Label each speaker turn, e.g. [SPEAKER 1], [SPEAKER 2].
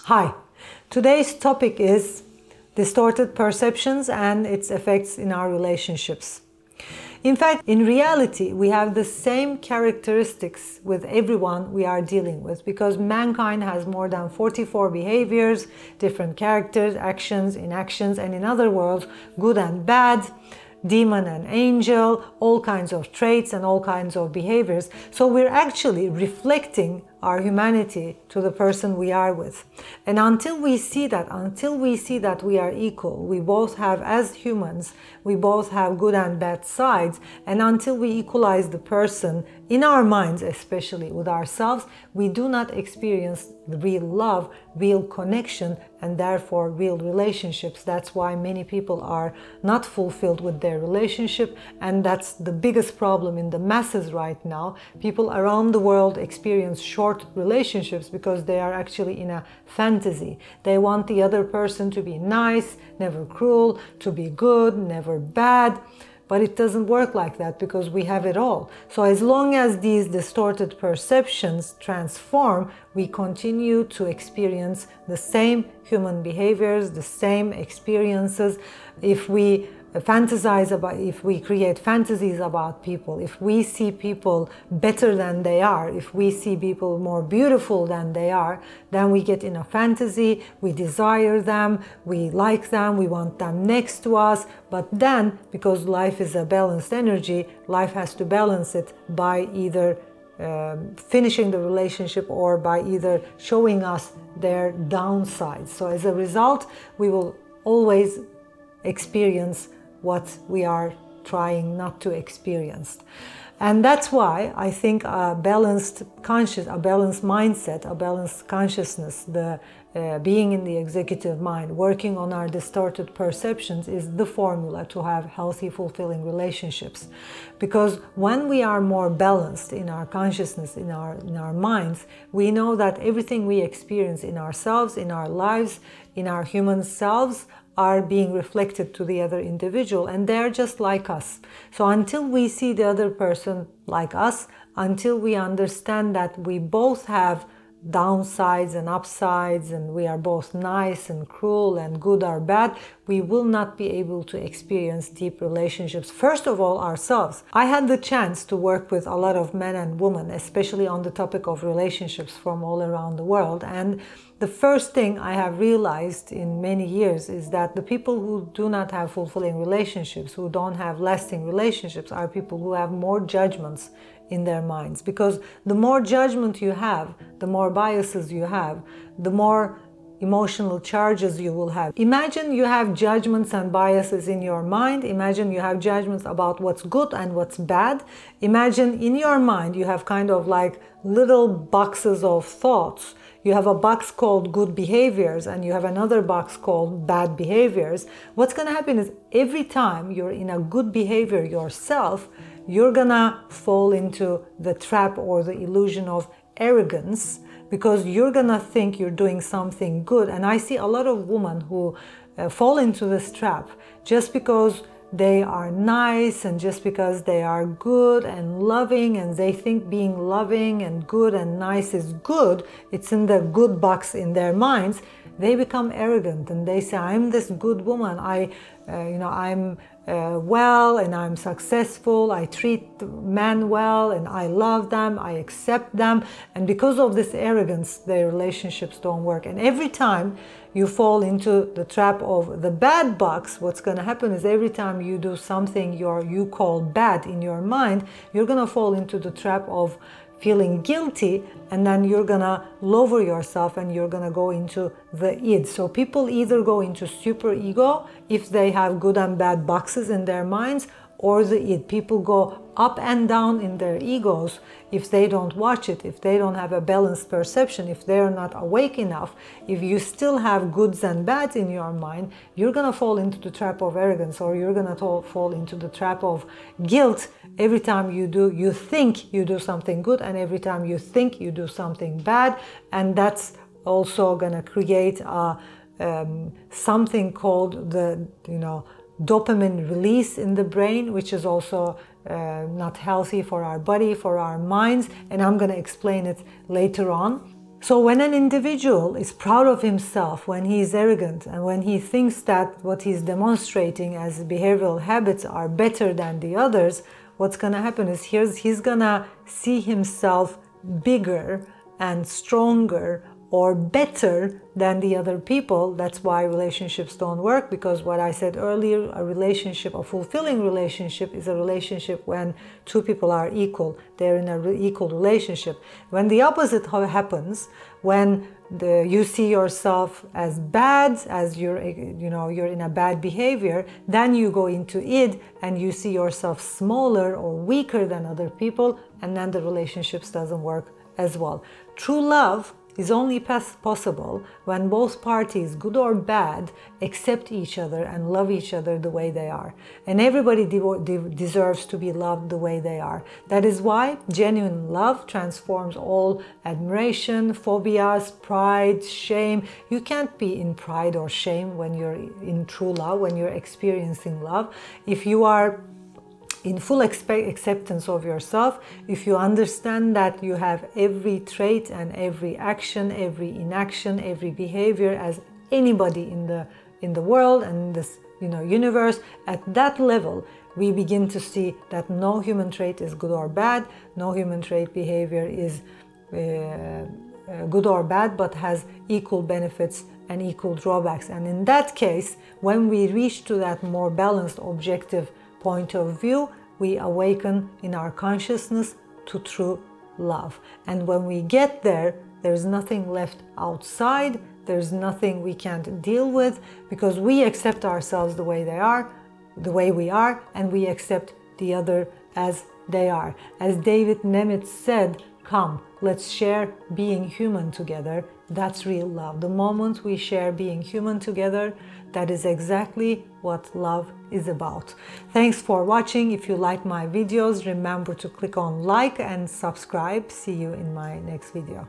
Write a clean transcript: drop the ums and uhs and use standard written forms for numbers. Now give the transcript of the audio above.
[SPEAKER 1] Hi, today's topic is distorted perceptions and its effects in our relationships. In fact, in reality, we have the same characteristics with everyone we are dealing with, because mankind has more than 44 behaviors, different characters, actions, inactions, and in other words, good and bad, demon and angel, all kinds of traits and all kinds of behaviors. So we're actually reflecting our humanity to the person we are with. And until we see that we are equal, we both have, as humans, we both have good and bad sides, and until we equalize the person in our minds, especially with ourselves, we do not experience real love, real connection, and therefore real relationships. That's why many people are not fulfilled with their relationship, and that's the biggest problem in the masses right now. People around the world experience short relationships because they are actually in a fantasy. They want the other person to be nice, never cruel, to be good, never bad. But it doesn't work like that because we have it all. So as long as these distorted perceptions transform, we continue to experience the same human behaviors, the same experiences. If we create fantasies about people, if we see people better than they are, if we see people more beautiful than they are, then we get in a fantasy, we desire them, we like them, we want them next to us. But then, because life is a balanced energy, life has to balance it by either finishing the relationship or by either showing us their downsides. So as a result, we will always experience what we are trying not to experience. And that's why I think a balanced mindset, a balanced consciousness, being in the executive mind, working on our distorted perceptions is the formula to have healthy, fulfilling relationships. Because when we are more balanced in our consciousness, in our minds, we know that everything we experience in ourselves, in our lives, in our human selves, are being reflected to the other individual, and they're just like us. So until we see the other person like us, until we understand that we both have downsides and upsides, and we are both nice and cruel and good or bad, we will not be able to experience deep relationships. First of all, ourselves. I had the chance to work with a lot of men and women, especially on the topic of relationships from all around the world. And the first thing I have realized in many years is that the people who do not have fulfilling relationships, who don't have lasting relationships, are people who have more judgments in their minds. Because the more judgment you have, the more biases you have, the more emotional charges you will have. Imagine you have judgments and biases in your mind. Imagine you have judgments about what's good and what's bad. Imagine in your mind you have kind of like little boxes of thoughts. You have a box called good behaviors and you have another box called bad behaviors. What's going to happen is every time you're in a good behavior yourself, you're gonna fall into the trap or the illusion of arrogance, because you're gonna think you're doing something good. And I see a lot of women who fall into this trap just because they are nice and just because they are good and loving, and they think being loving and good and nice is good. It's in the good box in their minds. They become arrogant and they say, I'm this good woman, I'm well and I'm successful, I treat men well and I love them, I accept them. And because of this arrogance, their relationships don't work. And every time you fall into the trap of the bad box, what's going to happen is every time you do something you call bad in your mind, you're going to fall into the trap of feeling guilty, and then you're gonna lower yourself and you're gonna go into the id. So people either go into super ego if they have good and bad boxes in their minds, or the id. People go up and down in their egos if they don't watch it, if they don't have a balanced perception, if they're not awake enough. If you still have goods and bads in your mind, you're gonna fall into the trap of arrogance, or you're gonna fall into the trap of guilt every time you think you do something good, and every time you think you do something bad. And that's also gonna create something called the dopamine release in the brain, which is also not healthy for our body, for our minds, and I'm going to explain it later on. So when an individual is proud of himself, when he is arrogant, and when he thinks that what he's demonstrating as behavioral habits are better than the others, what's going to happen is he's going to see himself bigger and stronger or better than the other people. That's why relationships don't work, because what I said earlier, a relationship, a fulfilling relationship, is a relationship when two people are equal. They're in an equal relationship. When the opposite happens, when you see yourself as bad, as you're in a bad behavior, then you go into id and you see yourself smaller or weaker than other people, and then the relationships doesn't work as well. True love is only possible when both parties, good or bad, accept each other and love each other the way they are. And everybody deserves to be loved the way they are. That is why genuine love transforms all admiration, phobias, pride, shame. You can't be in pride or shame when you're in true love, when you're experiencing love. If you are in full acceptance of yourself, if you understand that you have every trait and every action, every inaction, every behavior as anybody in the world and in this universe, at that level we begin to see that no human trait is good or bad, no human trait behavior is good or bad, but has equal benefits and equal drawbacks. And in that case, when we reach to that more balanced, objective point of view, we awaken in our consciousness to true love. And when we get there, there's nothing left outside, there's nothing we can't deal with, because we accept ourselves the way we are, and we accept the other as they are. As David Nemitz said, "Come, let's share being human together." That's real love. The moment we share being human together, that is exactly what love is about. Thanks for watching. If you like my videos, remember to click on like and subscribe. See you in my next video.